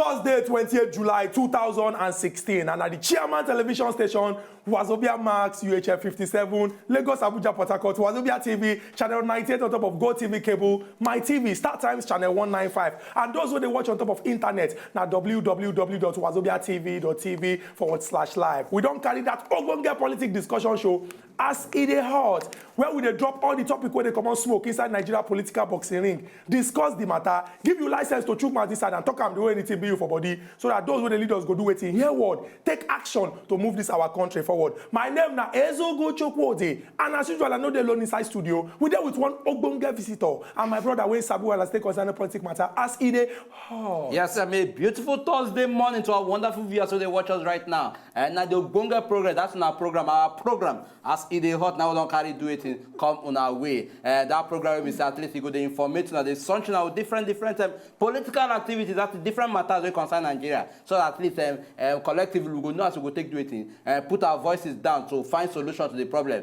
Thursday, 28th July 2016, and at the Chairman Television Station, Wazobia Max, UHF 57, Lagos, Abuja, Port Harcourt, Wazobia TV, channel 98 on top of Go TV cable, My TV, Star Times channel 195, and those who they watch on top of internet, now www.wazobiatv.tv/live. We don't carry that ogbonge politics discussion show as E Dey Hot, where we dey drop all the topic where they come on smoke inside Nigeria political boxing ring, discuss the matter, give you license to chook mouth inside and talk am the way anything be you for body, so that those who the leaders go do wetin, hear word, take action to move this our country forward. My name na Ezugwu Chukwudi, and as usual I know they alone inside studio. We there with one ogbonge visitor and my brother wey sabi well as take concerning politics matter as E Dey Hot. Yes, I mean, beautiful Thursday morning to our wonderful viewers who they watch us right now. And now the ogbonge program, that's in our program as E Dey Hot. Now we don't carry do it in, come on our way. That program will be at least you go the information and the sunshine of different political activities, that's different matters we concern Nigeria. So that at least collectively we go know as we go take do it in, put our voices down to find solution to the problem.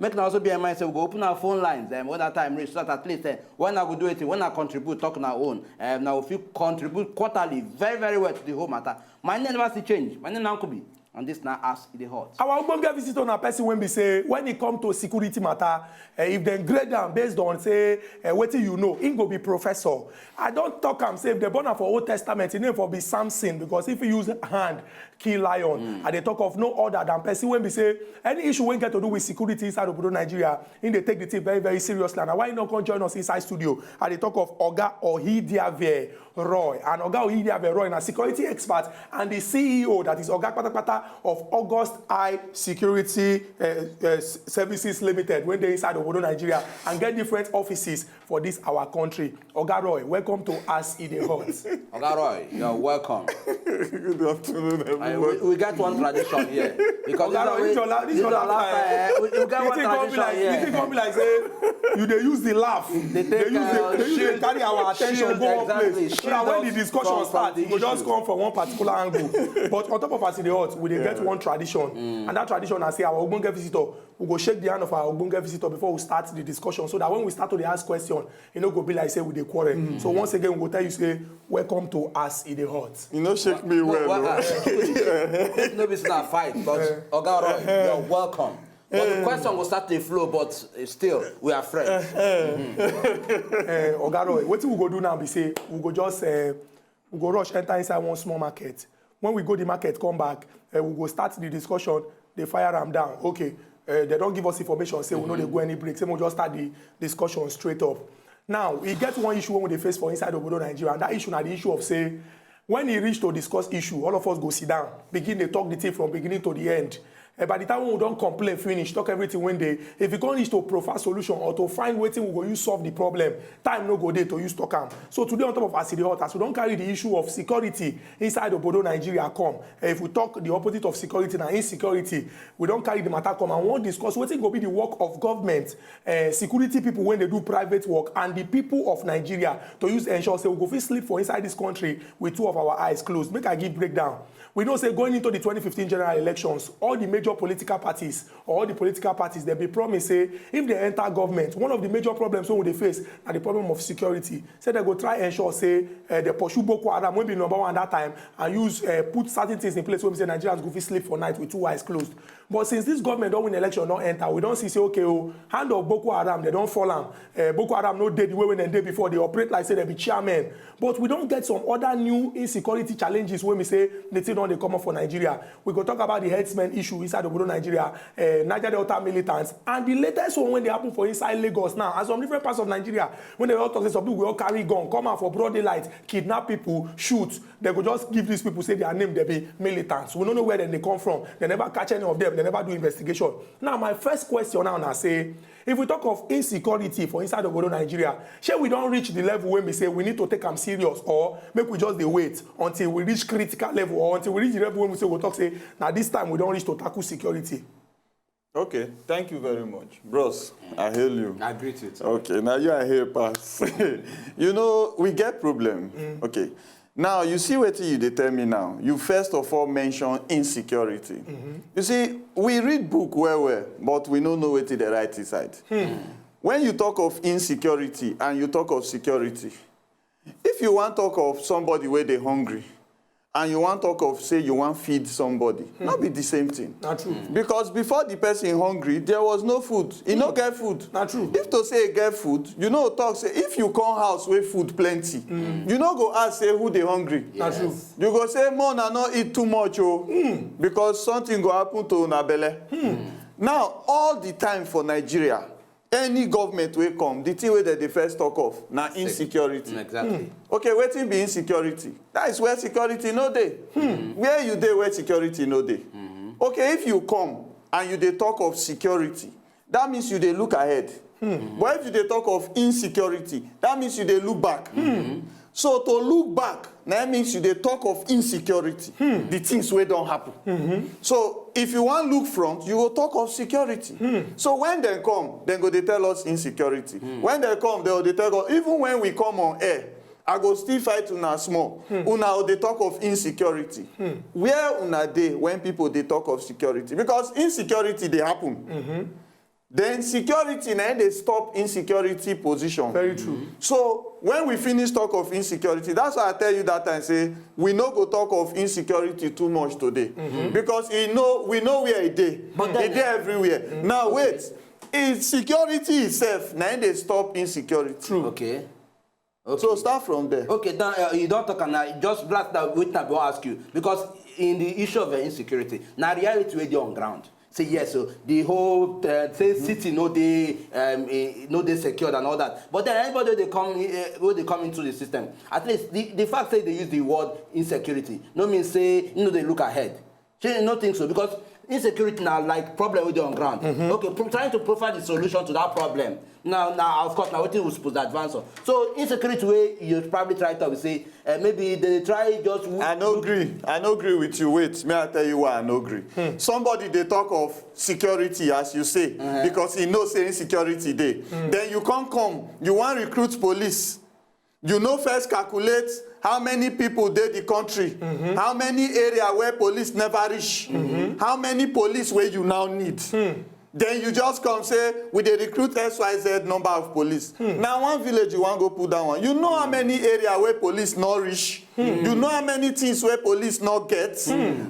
Make now also be in mind, so we go open our phone lines when that time reach, so that at least when I go do it, when I contribute, talk on our own. Now if you contribute quarterly very well to the whole matter. My name never change. My name is Nkubi. And this now AS E Dey Hot. Our ogbonge visitor na person when we say when it come to security matter, if they grade them based on say wetin you know, he go be professor. I don't talk am say if they born am for Old Testament, he name for be Samson, because if you use hand kill lion, and they talk of no other than person when we say any issue when get to do with security inside obodo Nigeria, in they take the thing very seriously. And why you not come join us inside studio? And they talk of Oga Okhidiebie Roy, and Oga Okhidiebie Roy, a security expert and the CEO that is Oga Patapata of August I Security Services Limited, when they inside obodo Nigeria and get different offices for this our country. Oga Roy, welcome to AS E Dey Hot. Oga Roy, you're welcome. Good afternoon, everyone. We got one tradition here. Because Oga Roy, this your laugh. We got one tradition here. You think come be like say you they use the laugh. They use carry our attention go up place. So that when the discussion starts, it will just come from one particular angle. But on top of AS E Dey Hot, we get one tradition. And that tradition, I say our ogbonge visitor, we go shake the hand of our ogbonge visitor before we start the discussion, so that when we start to ask question, you know, go be like say we dey quarrel. So once again, we go tell you say, welcome to AS E Dey Hot. You know, shake me well, bro. No, it's not a fight, but Oga Roy, you're welcome. But the question will start to flow, but still, we are friends. Oga Roy, what we go do now be say, we go just, we go rush enter inside one small market. When we go the market, come back, we go start the discussion, they fire them down. Okay, they don't give us information, say we know they go any break, say we just start the discussion straight up. Now, we get one issue when we face for inside obodo Nigeria, and that issue is the issue of say, when he reach to discuss issue, all of us go sit down, begin to talk the thing from beginning to the end. By the time when we don't complain, finish, talk everything one day, if we can't reach to profile solution or to find wetin we go use solve the problem, time no go there to use talk am. So today on top of AS E Dey Hot, as we don't carry the issue of security inside obodo Nigeria come, if we talk the opposite of security and insecurity, we don't carry the matter come and won't discuss wetin go be the work of government, security people when they do private work, and the people of Nigeria to use ensure say we go fit sleep for inside this country with two of our eyes closed. Make I give breakdown. We know say going into the 2015 general elections, all the major political parties or all the political parties, they be promised say if they enter government, one of the major problems we they face is the problem of security. Say they go try ensure say they pursue Boko Haram, will be number one at that time, and use put certain things in place where we say Nigerians go fit sleep for night with two eyes closed. But since this government don't win election, don't enter, we don't see say okay, oh, hand of Boko Haram, they don't fall on. Boko Haram no dead the way when they did before, they operate like say they be chairmen. But we don't get some other new insecurity challenges when we say the thing don't they come up for Nigeria. We go talk about the herdsmen issue inside the obodo Nigeria, Niger Delta militants, and the latest one when they happen for inside Lagos now, and some different parts of Nigeria, when they all talk say some people will all carry gun, come out for broad daylight, kidnap people, shoot. They go just give these people say their name, they be militants. We don't know where they come from. They never catch any of them. They never do investigation. Now, my first question now, I say, if we talk of insecurity for inside obodo Nigeria, shall we don't reach the level when we say we need to take them serious, or make we just wait until we reach critical level, or until we reach the level when we say we'll talk say, now this time we don't reach to tackle security. Okay, thank you very much. Bros, I hail you. I greet it. Okay, now you are here, pass. You know, we get problem. Okay. Now, you see what you tell me now. You first of all mention insecurity. You see, we read book well, but we don't know what the right side. When you talk of insecurity and you talk of security, if you want to talk of somebody where they're hungry, and you want talk of say you want feed somebody. Not be the same thing. Not true. Because before the person hungry, there was no food. He no get food. Not true. If to say get food, you know talk say if you come house with food plenty, you no go ask say who they hungry. Not true. You go say more na not eat too much because something go happen to una belle. Now all the time for Nigeria, any government will come, the thing where they first talk of now insecurity. Exactly. Okay, wetin be insecurity? That is where security no dey. Where you dey where security no dey. Okay, if you come and you dey talk of security, that means you dey look ahead. But if you dey talk of insecurity, that means you dey look back. So to look back, that means you dey talk of insecurity, the things wey don happen. So if you wan look front, you go talk of security. So when they come, dem go dey tell us insecurity. When they come, they go dey tell us, even when we come on air, I go still fight una small. Una go dey talk of insecurity. Where una dey when people dey talk of security? Because insecurity dey happen. Then security na dey stop insecurity position. Very true. So when we finish talk of insecurity, that's why I tell you that time say we no go talk of insecurity too much today. Because we know where it dey. It dey everywhere. Now wait, security itself na dey stop insecurity. True. Okay. So start from there. Okay, now you don't talk and just blast that Wetin I will ask you, because in the issue of insecurity, now reality wey dey on ground. Say yes, so the whole say city no they secured and all that. But then anybody they come into the system, at least the fact say they use the word insecurity, no mean say they look ahead. She no think so, because insecurity now like problem with the on ground. Okay, trying to provide the solution to that problem. Now of course now Wetin we supposed to advance on. So insecurity way you probably try to say maybe they try just. I no agree with you. Wait, may I tell you why I no agree? Somebody they talk of security as you say because he knows say insecurity dey. Then you come, you want recruit police. You know first calculate how many people dey the country, how many area where police never reach, how many police where you now need. Then you just come say we dey recruit XYZ number of police. Now one village you want go put down one. You know how many area where police not reach. You know how many things where police not get.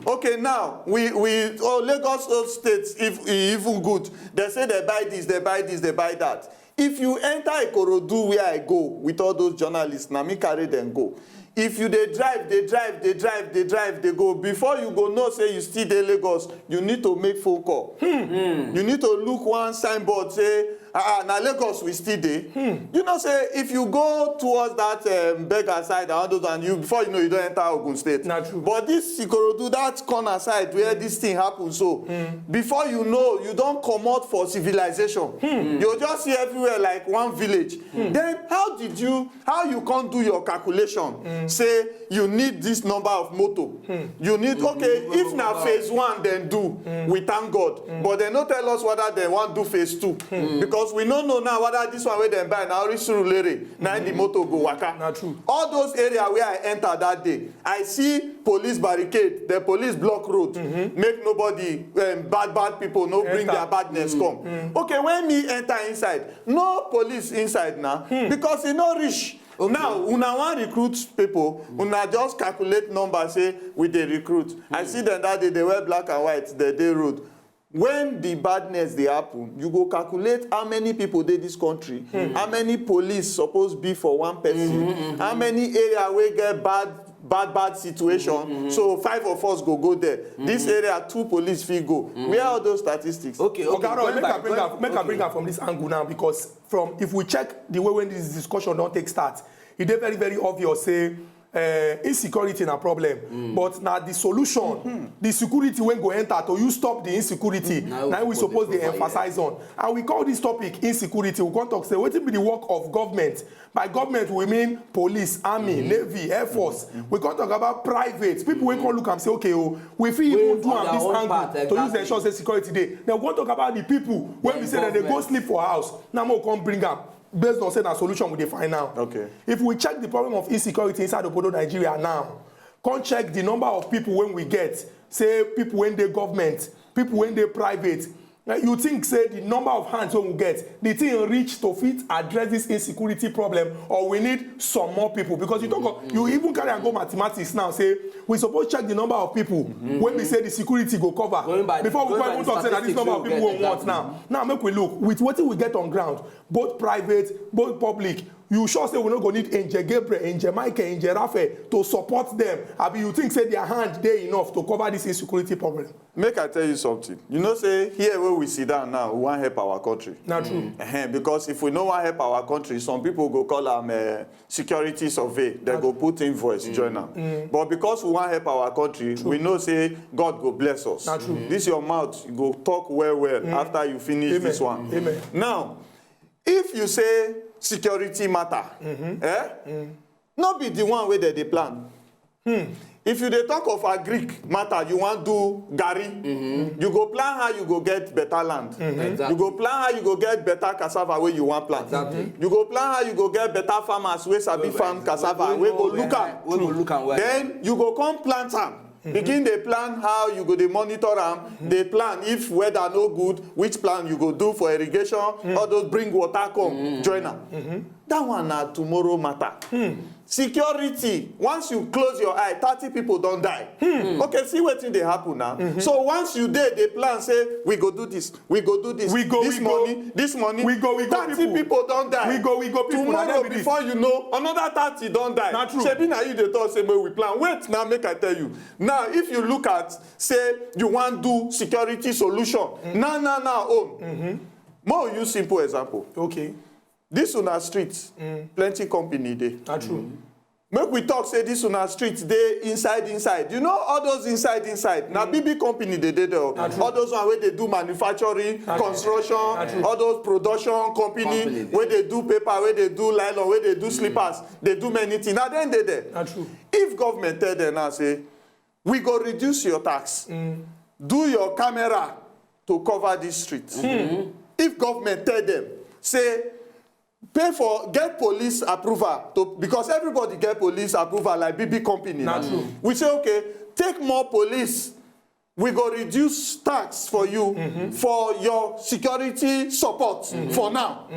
Okay, now we Lagos State if even good. They say they buy this, they buy this, they buy that. If you enter Ikorodu where I go with all those journalists, now me carry them go. If you they drive, they go. Before you go know say you still dey Lagos, you need to make phone call. You need to look one signboard say, now Lagos we still dey. You know say if you go towards that beggar side and all those, and you before you know you don't enter Ogun State. Not true. But this Ikorodu, that corner side where this thing happens, so before you know you don't come out for civilization. You just see everywhere like one village. Then how you can't do your calculation? Say you need this number of moto. You need okay if now phase 1 then do, we thank God. But they not tell us whether they want do phase 2 because we don't know now whether this one where they buy now reach Surulere now the moto go waka. Not true. All those areas where I enter that day, I see police barricade, the police block road, make nobody bad people no bring their badness come. Okay, when me enter inside, no police inside now because e no reach. Okay. Now, una wan recruit people, una just calculate numbers, say we dey recruit. I see them that day, they wear black and white, they dey road. When the badness dey happen, you go calculate how many people dey this country, how many police suppose be for one person, how many area wey get bad situation. So 5 of us go there. This area 2 police fit go. Where are those statistics? Okay. Make I bring her from this angle now, because if we check the way when this discussion don't take start, it is very, very obvious say insecurity na problem. But now the solution, the security when go enter to you stop the insecurity. Now we suppose they emphasize on. And we call this topic insecurity. We can't talk say what be the work of government. By government we mean police, army, navy, air force. We can't talk about private. People we can look and say, okay, we feel even do on this angle to use the ensure say security day. Then we can't talk about the people when we say that they go sleep for house. Now we come bring up. Based on saying a solution we define now. Okay. If we check the problem of insecurity inside obodo Nigeria now, can't check the number of people when we get, say people when they government, people when they private, You think say the number of hands we will get, the thing reach to fit address this insecurity problem, or we need some more people? Because you talk, you even carry and go mathematics now. Say we suppose check the number of people when we say the security go cover before we even talk say that this number of people we want now. Now make we look with what we get on ground, both private, both public. You sure say we not gonna need Angel Gabriel, Angel Michael, Angel Raphael to support them? Abi you think say their hand dey enough to cover this insecurity problem? Make I tell you something. You know, say here where we sit down now, we want help our country. Not true. Because if we no want help our country, some people go call them security survey. They go put invoice, join them. But because we want help our country, we know say God go bless us. Not true. This your mouth, you go talk well after you finish this one. Amen. Now, if you say security matter, not be the one where they plan. If you dey talk of a Greek matter, you want do Gary, you go plan how you go get better land. Exactly. You go plan how you go get better cassava where you want plant. Exactly. You go plan how you go get better farmers where sabi farm cassava, where go look am. We go look am well. Then you go come plant am. Begin dey plan how you go dey monitor am. Dey plan if weather no good, which plan you go do for irrigation, all those bring water come, join am. That one na tomorrow matter. Security, once you close your eye, 30 people don't die. Okay, see wetin dey happen now. So once you dey, they plan say, we go do this, we go do this, this money, we go 30 people don't die. We go people. Tomorrow, before you know, another 30 don't die. Not true. Shebi na you dey talk say, we plan. Wait, now make I tell you. Now, if you look at, say, you want do security solution, own. More use simple example. Okay. This una street, plenty company dey. Not true. Make we talk say this una street dey inside. You know all those inside. Na big company dey there. All those one wey dey do manufacturing, construction, all those production company wey dey do paper, wey dey do nylon, wey dey do slippers, dey do many things. Na dem dey there. Not true. If government tell them now say, we go reduce your tax, do your camera to cover this street. If government tell them, say, get police approval because everybody get police approval like big company. Not true. We say, okay, take more police. We go reduce tax for you for your security support for now.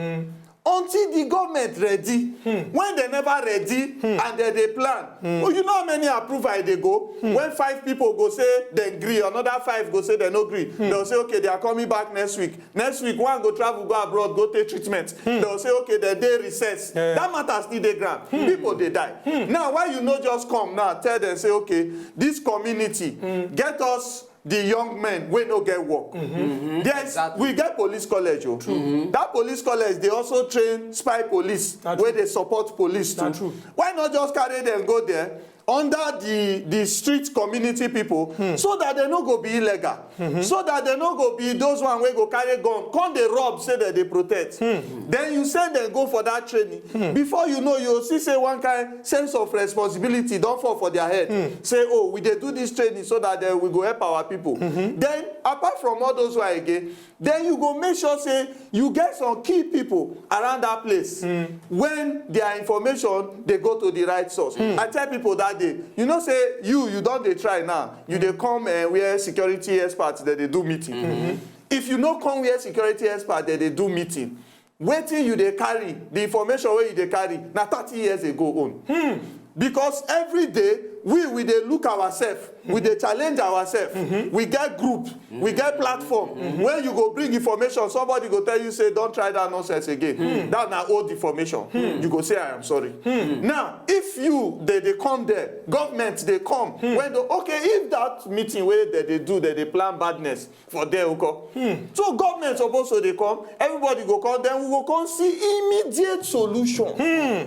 Until the government ready. When they never ready and they plan. Well, you know how many approval they go? When 5 people go say they agree, another 5 go say they no agree. They'll say, okay, they are coming back next week. Next week, one go travel, go abroad, go take treatment. They'll say, okay, the day recess. That matter still they grant. People, they die. Now, why you not just come now, tell them, say, okay, this community, get us the young men wey no get work. Yes, exactly. We get police college. That police college, they also train spy police where they support police too. Why not just carry them go there under the street community people so that they no go be illegal, so that they no go be those one wey go carry gun, come they rob, say that they protect. Then you send them go for that training. Before you know, you see say one kind sense of responsibility don't fall for their head. Say, oh, we dey do this training so that we go help our people. Then apart from all those one again, then you go make sure say you get some key people around that place when their information they go to the right source. I tell people that day, you know, say you don't they try now. You they come where security experts that they do meeting. If you no come where security experts that they do meeting, wetin you they carry the information where you they carry now 30 years ago on. Because every day we dey look ourselves, we dey challenge ourselves. We get group, we get platform. When you go bring information, somebody go tell you, say, don't try that nonsense again. That's not old information. You go say, I am sorry. Now, if you, they come there, government, they come. When okay, if that meeting where they do, they plan badness for there, okay. So government supposed to they come, everybody go come, then we will come see immediate solution.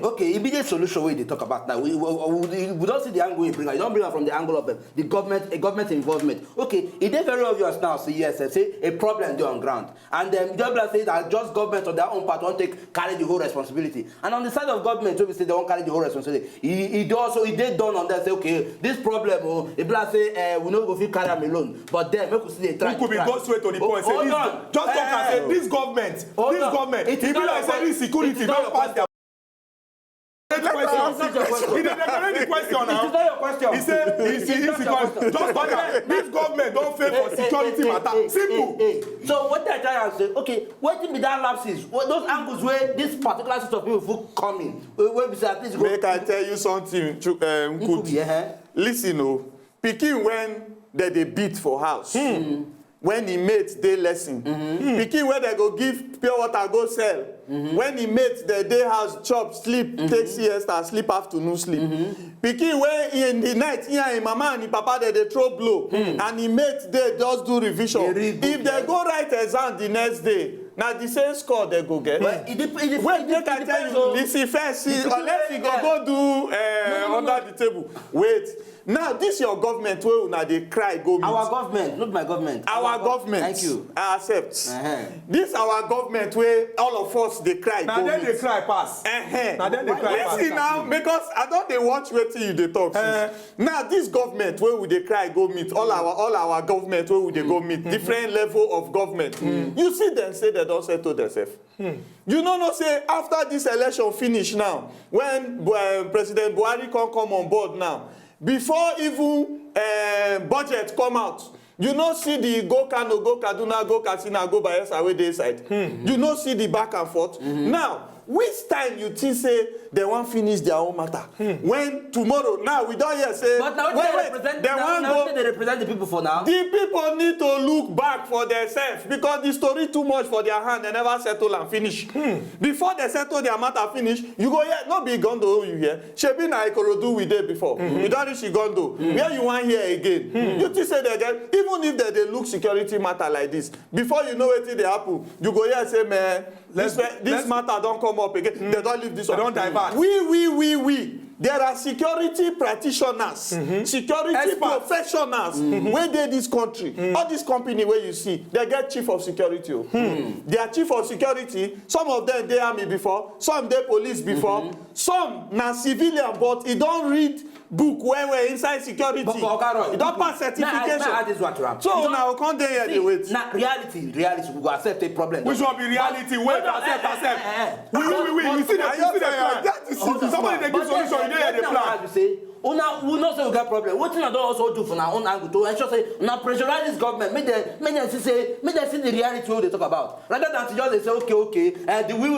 Okay, immediate solution where they talk about now. We don't see the angle you bring. You don't bring it from the angle of the government involvement. Okay, it is very obvious now. So yes, say a problem there on ground, and then just say that just government on their own part won't carry the whole responsibility. And on the side of government, we say they won't carry the whole responsibility. It did done on that. Say okay, this problem. If I say we no go fit carry them alone, but then make we see they try. Could be go straight to the point. Say this, just talk and say this government. It be like say this security don't pass their. Let me answering the question now. It is not your question. He said, just talk that this government don't fail for security matter. Simple. So what I try to say, okay, what be that lapses? Those angles where this particular set of people come in, where we say at least go. Make I tell you something, Nkubi. Listen, oh, pikin when they beat for house. When he mate dey lesson. Pikin when they go give pure water go sell. When he mate the day house chop sleep take siesta sleep afternoon sleep. Pikin when in the night he and him mama and him papa they throw blow and he mate dey just do revision. If they go write exam the next day, na the same score they go get. Wait, make I tell you, listen first, unless you go do under the table. Wait. Now this your government wey una dey cry go meet. Our government, not my government. Our government. Thank you. I accept. This our government wey all of us dey cry go meet. Na dem dey cry pass. Na dem dey cry pass. Listen now, because I don dey watch wetin you dey talk since. Now this government wey we dey cry go meet, all our government wey we dey go meet, different level of government. You see them say they don settle themselves. You know say after this election finish now, when President Buhari come on board now, before even budget come out, you no see the go Kano, go Kaduna, go Katsina, go Bayelsa wey dey side. You no see the back and forth. Now, which time you think say they wan finish their own matter? When tomorrow, now we don hear say, but now they represent the people for now. The people need to look back for themselves because the story too much for their hand. They never settle and finish. Before they settle their matter finish, you go here, not be Gondo you hear. Shebi na Ikorodu we did before. You don't reach Gondo. Where you want here again? You think say they get, even if they look security matter like this, before you know wetin dey happen, you go here say, man, this matter don't come up again. They don't leave this one. They don't divert. We. There are security practitioners, security experts, professionals where they this country. All this company where you see, they get chief of security. They are chief of security. Some of them they army before, some they police before, some na civilian, but he don't read book when we're inside security. He don't pass certification. So now come there here they wait. Now reality, we go accept a problem. Which one be reality? Wait, accept. We see the somebody they give solution. The plan. We not say we get problem. What thing I don't also do for our own angle to ensure say now pressurize this government. Make them see the reality what they talk about. Rather than to just they say okay, the we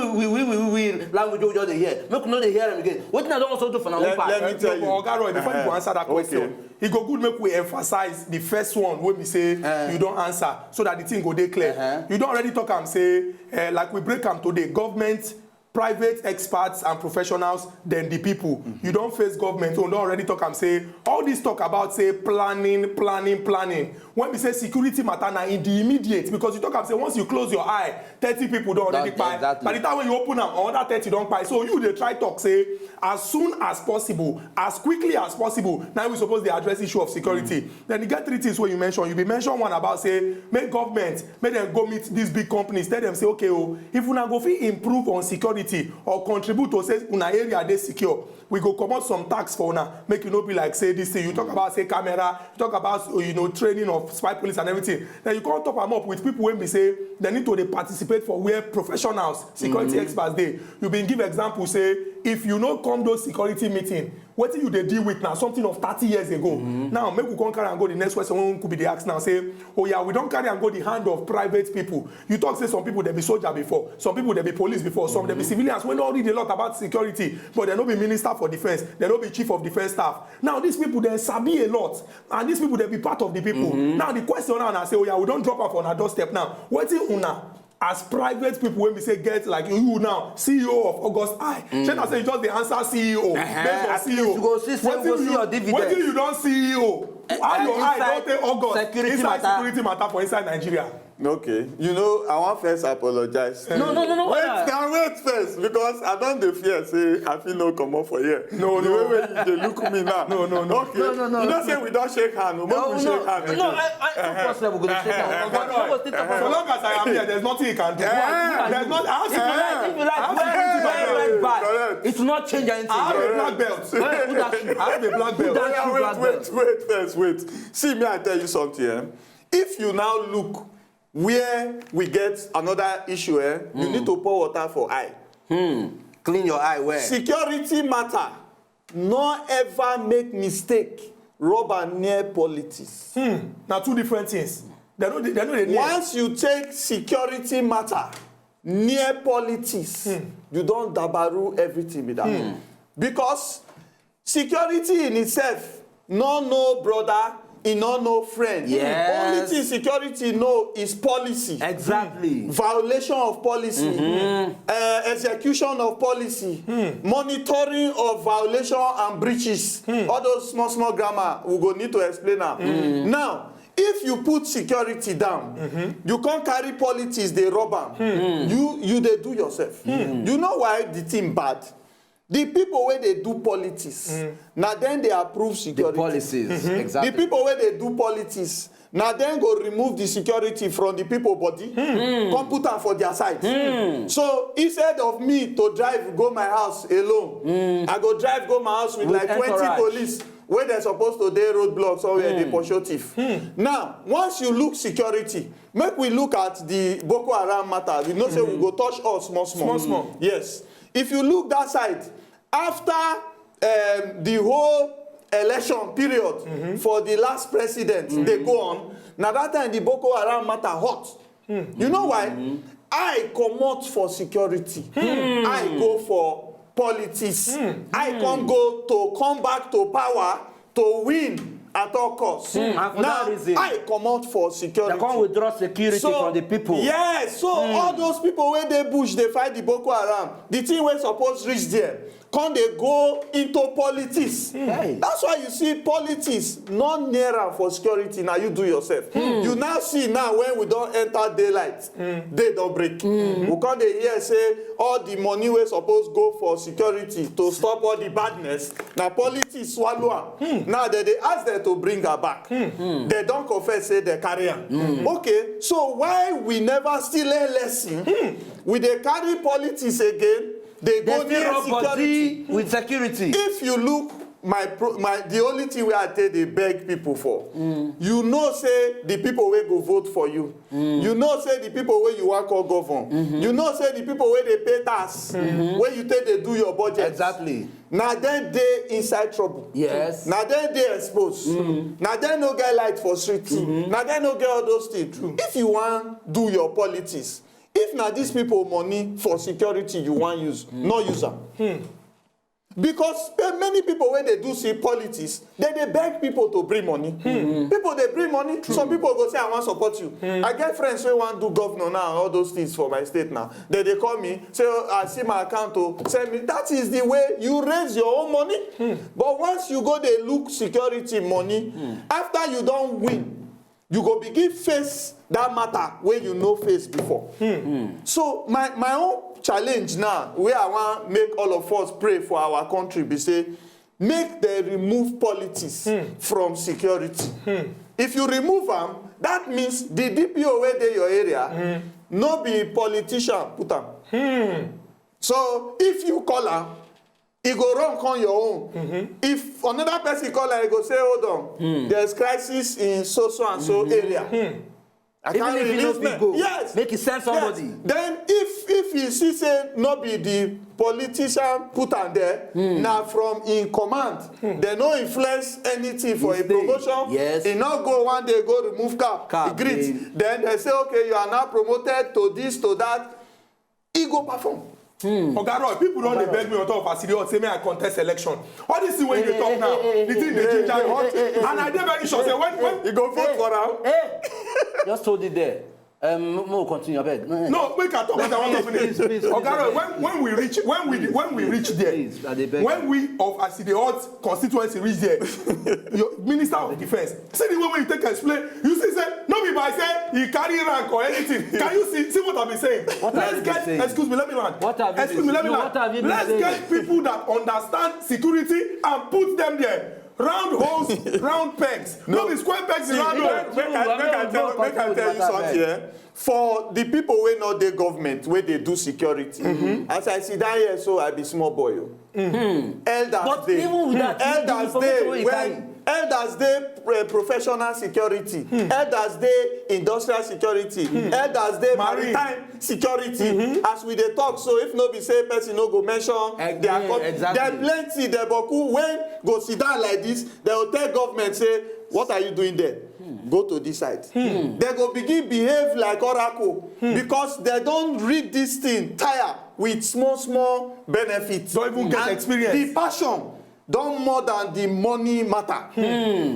language we just hear. Make no they hear them again. What thing I don't also do for our own part. Let me tell you. Oga Roy, before you answer that question, it go good make we emphasize the first one when we say you don't answer so that the thing go dey clear. You don't already talk and say like we break am today, government, private experts and professionals, then the people. You don't face government, so don't already talk and say, all this talk about say planning. When we say security matter now in the immediate, because you talk and say once you close your eye, 30 people don't already buy. Exactly. By the time when you open up, another 30 don't buy. So they try talk say, as soon as possible, as quickly as possible, now we suppose they address issue of security. Then you get three things where you mention. You be mention one about say, make government, make them go meet these big companies, tell them say, okay, if we now go improve on security, or contribute to say una area dey secure, we go comot some tax for una, make you no be like say this thing. You talk about say camera, you talk about training of spy police and everything. Then you can't top am up with people when we say they need to participate for where professionals, security experts dey. You been give example say if you no come those security meeting, wetin you dey deal with now something of 30 years ago. Now make we come carry and go the next question when could be the ask now say, oh yeah, we don't carry and go the hand of private people. You talk say some people they be soldier before, some people they be police before, some they be civilians. We don't read a lot about security, but they no be minister for defense, they no be chief of defense staff. Now these people they sabi a lot, and these people they be part of the people. Now the question now I say, oh yeah, we don't drop off on our doorstep now. Wetin una as private people when we say get like you now CEO of August I, Chena say you just the answer CEO based on CEO. You go see your dividend. Wetin you don CEO? How your eye don take August inside security matter for inside Nigeria? Okay, you know, I want first apologize. No. Wait first, because I don't dey fear say I feel no come up for here. No. The way they look me now. No. Okay. No. You don't say we don't shake hands. We shake hands. No, I first level go to shake hands. So long as I am here, there's nothing you can do. There's not. If you like back, it will not change anything. I have a black belt. I have a black belt. Wait. See me, I tell you something. If you now look where we get another issue, you need to pour water for eye. Clean your eye where? Security matter no ever make mistake rubber near politics. Now two different things. They know they near. Once you take security matter near politics, you don't dabaru everything with that. Because security in itself, no brother, it no friend. Yes. Only thing security know is policy. Exactly. Violation of policy, execution of policy, monitoring of violation and breaches. All those small grammar we go need to explain now. Now, if you put security down, you can't carry politics, they rob them. You they do yourself. You know why the thing bad? The people where they do politics, now then they approve security. The policies, exactly. The people where they do politics, now then go remove the security from the people body, come put am for their side. So instead of me to drive go my house alone, I go drive go my house with like 20 police where they're supposed to dey roadblocks somewhere they pursue thief. Now, once you look security, make we look at the Boko Haram matter. You know say we go touch us small. Yes. If you look that side, after the whole election period for the last president, they go on. Now that time the Boko Haram matter hot. You know why? I comot for security. I go for politics. I can't go to come back to power to win at all costs. Now, I come out for security. They can't withdraw security from the people. Yes, so all those people when they bush, they fight the Boko Haram. The thing we're supposed to reach there. Can they go into politics? That's why you see politics not nearer for security. Now you do yourself. You now see now when we don't enter daylight, they don't break. We can't hear say all the money we're supposed to go for security to stop all the badness. Now politics swallow them. Now they ask them to bring her back. They don't confess say they carry her. Okay, so why we never still learn lesson? We they carry politics again. They go near security with security. If you look, the only thing we are they beg people for. You know, say the people will go vote for you. You know, say the people where you want call government. You know, say the people where they pay tax. Where you take they do your budget. Exactly. Now then they inside trouble. Yes. Now then they exposed. Now then no get light for street. Now then no get all those things. If you want do your politics. If now these people money for security you want use, no use them. Because many people when they do see politics, they beg people to bring money. People they bring money. Some people go say I want to support you. I get friends who want to do governor now and all those things for my state now. They call me, say oh, I see my account to send me. That is the way you raise your own money. But once you go they look security money, after you don't win, you go begin face that matter where you know face before. So my own challenge now, where I want make all of us pray for our country, be say, make them remove politics from security. If you remove them, that means the DPO where they your area, no be politician put them. So if you call them, it go wrong on your own. If another person call and go say, hold on, there's crisis in so and so area. I can't release me. Yes. Make it send somebody. Yes. Then if you see say not be the politician put on there, now from in command, they no influence anything for a promotion. Yes. It not go one day go remove cap. Greet. Then they say, okay, you are now promoted to this, to that. He go perform. Oga Roy, people don't they beg me on top of AS E DEY HOT, say me I contest election. All this thing when they talk now, the thing they change hot. And I dey very sure say when you go vote for him. Just hold it there. We'll continue, I beg. No, make I talk what I want to finish. Oga Roy, when we reach there, Please, when we of AS E DEY HOT constituency reach there, your Minister of Defense, see the way when you take explain, you see say, no be by say he carry rank or anything. Can you see what I've been saying? Let's get, excuse me, let me land. Excuse me, let me land. Let's get people that understand security and put them there. Round holes, round pegs. No be square pegs in round holes. Make I tell you something here. For the people who know the government, where they do security, as I sit down here, so I be small boy. Elders But day. even with that, Elders day, elders dey professional security, elders dey industrial security, elders dey maritime security. As we dey talk so, if no be say person no go mention dem plenty dem boku when go sit down like this, dem go tell government say, what are you doing there? Go to this side. They go begin behave like oracle because they don't read this thing tire with small benefits. Don't even get experience. The passion don't more than the money matter.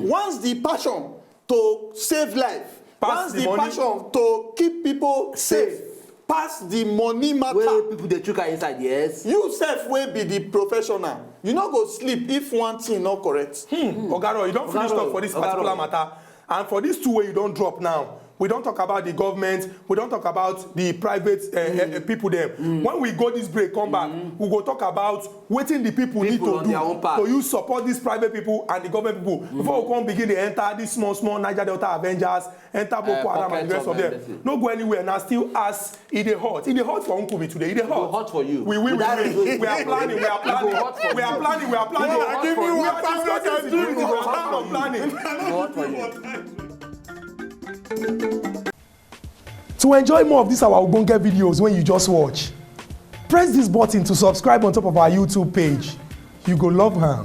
Once the passion to save life, once the passion to keep people safe, pass the money matter. Where people dey chook inside, yes. You sef wey be the professional, you no go sleep if one thing not correct. Ogaro, you don't finish talk for this particular matter. And for these two way you don't drop now, we don't talk about the government, we don't talk about the private people there. When we go this break, come back, we go talk about wetin the people need to do to you support these private people and the government people. Before we come begin to enter these small Niger Delta Avengers, enter Boko Haram and the rest of them. No go anywhere and I still ask, E dey hot. E dey hot for Nkubi today. E dey hot. Hot for you. We are planning. We are planning. We are planning. Give me one planning. Hot for you. To enjoy more of these our Ogbonge videos when you just watch, press this button to subscribe on top of our YouTube page. You go love her.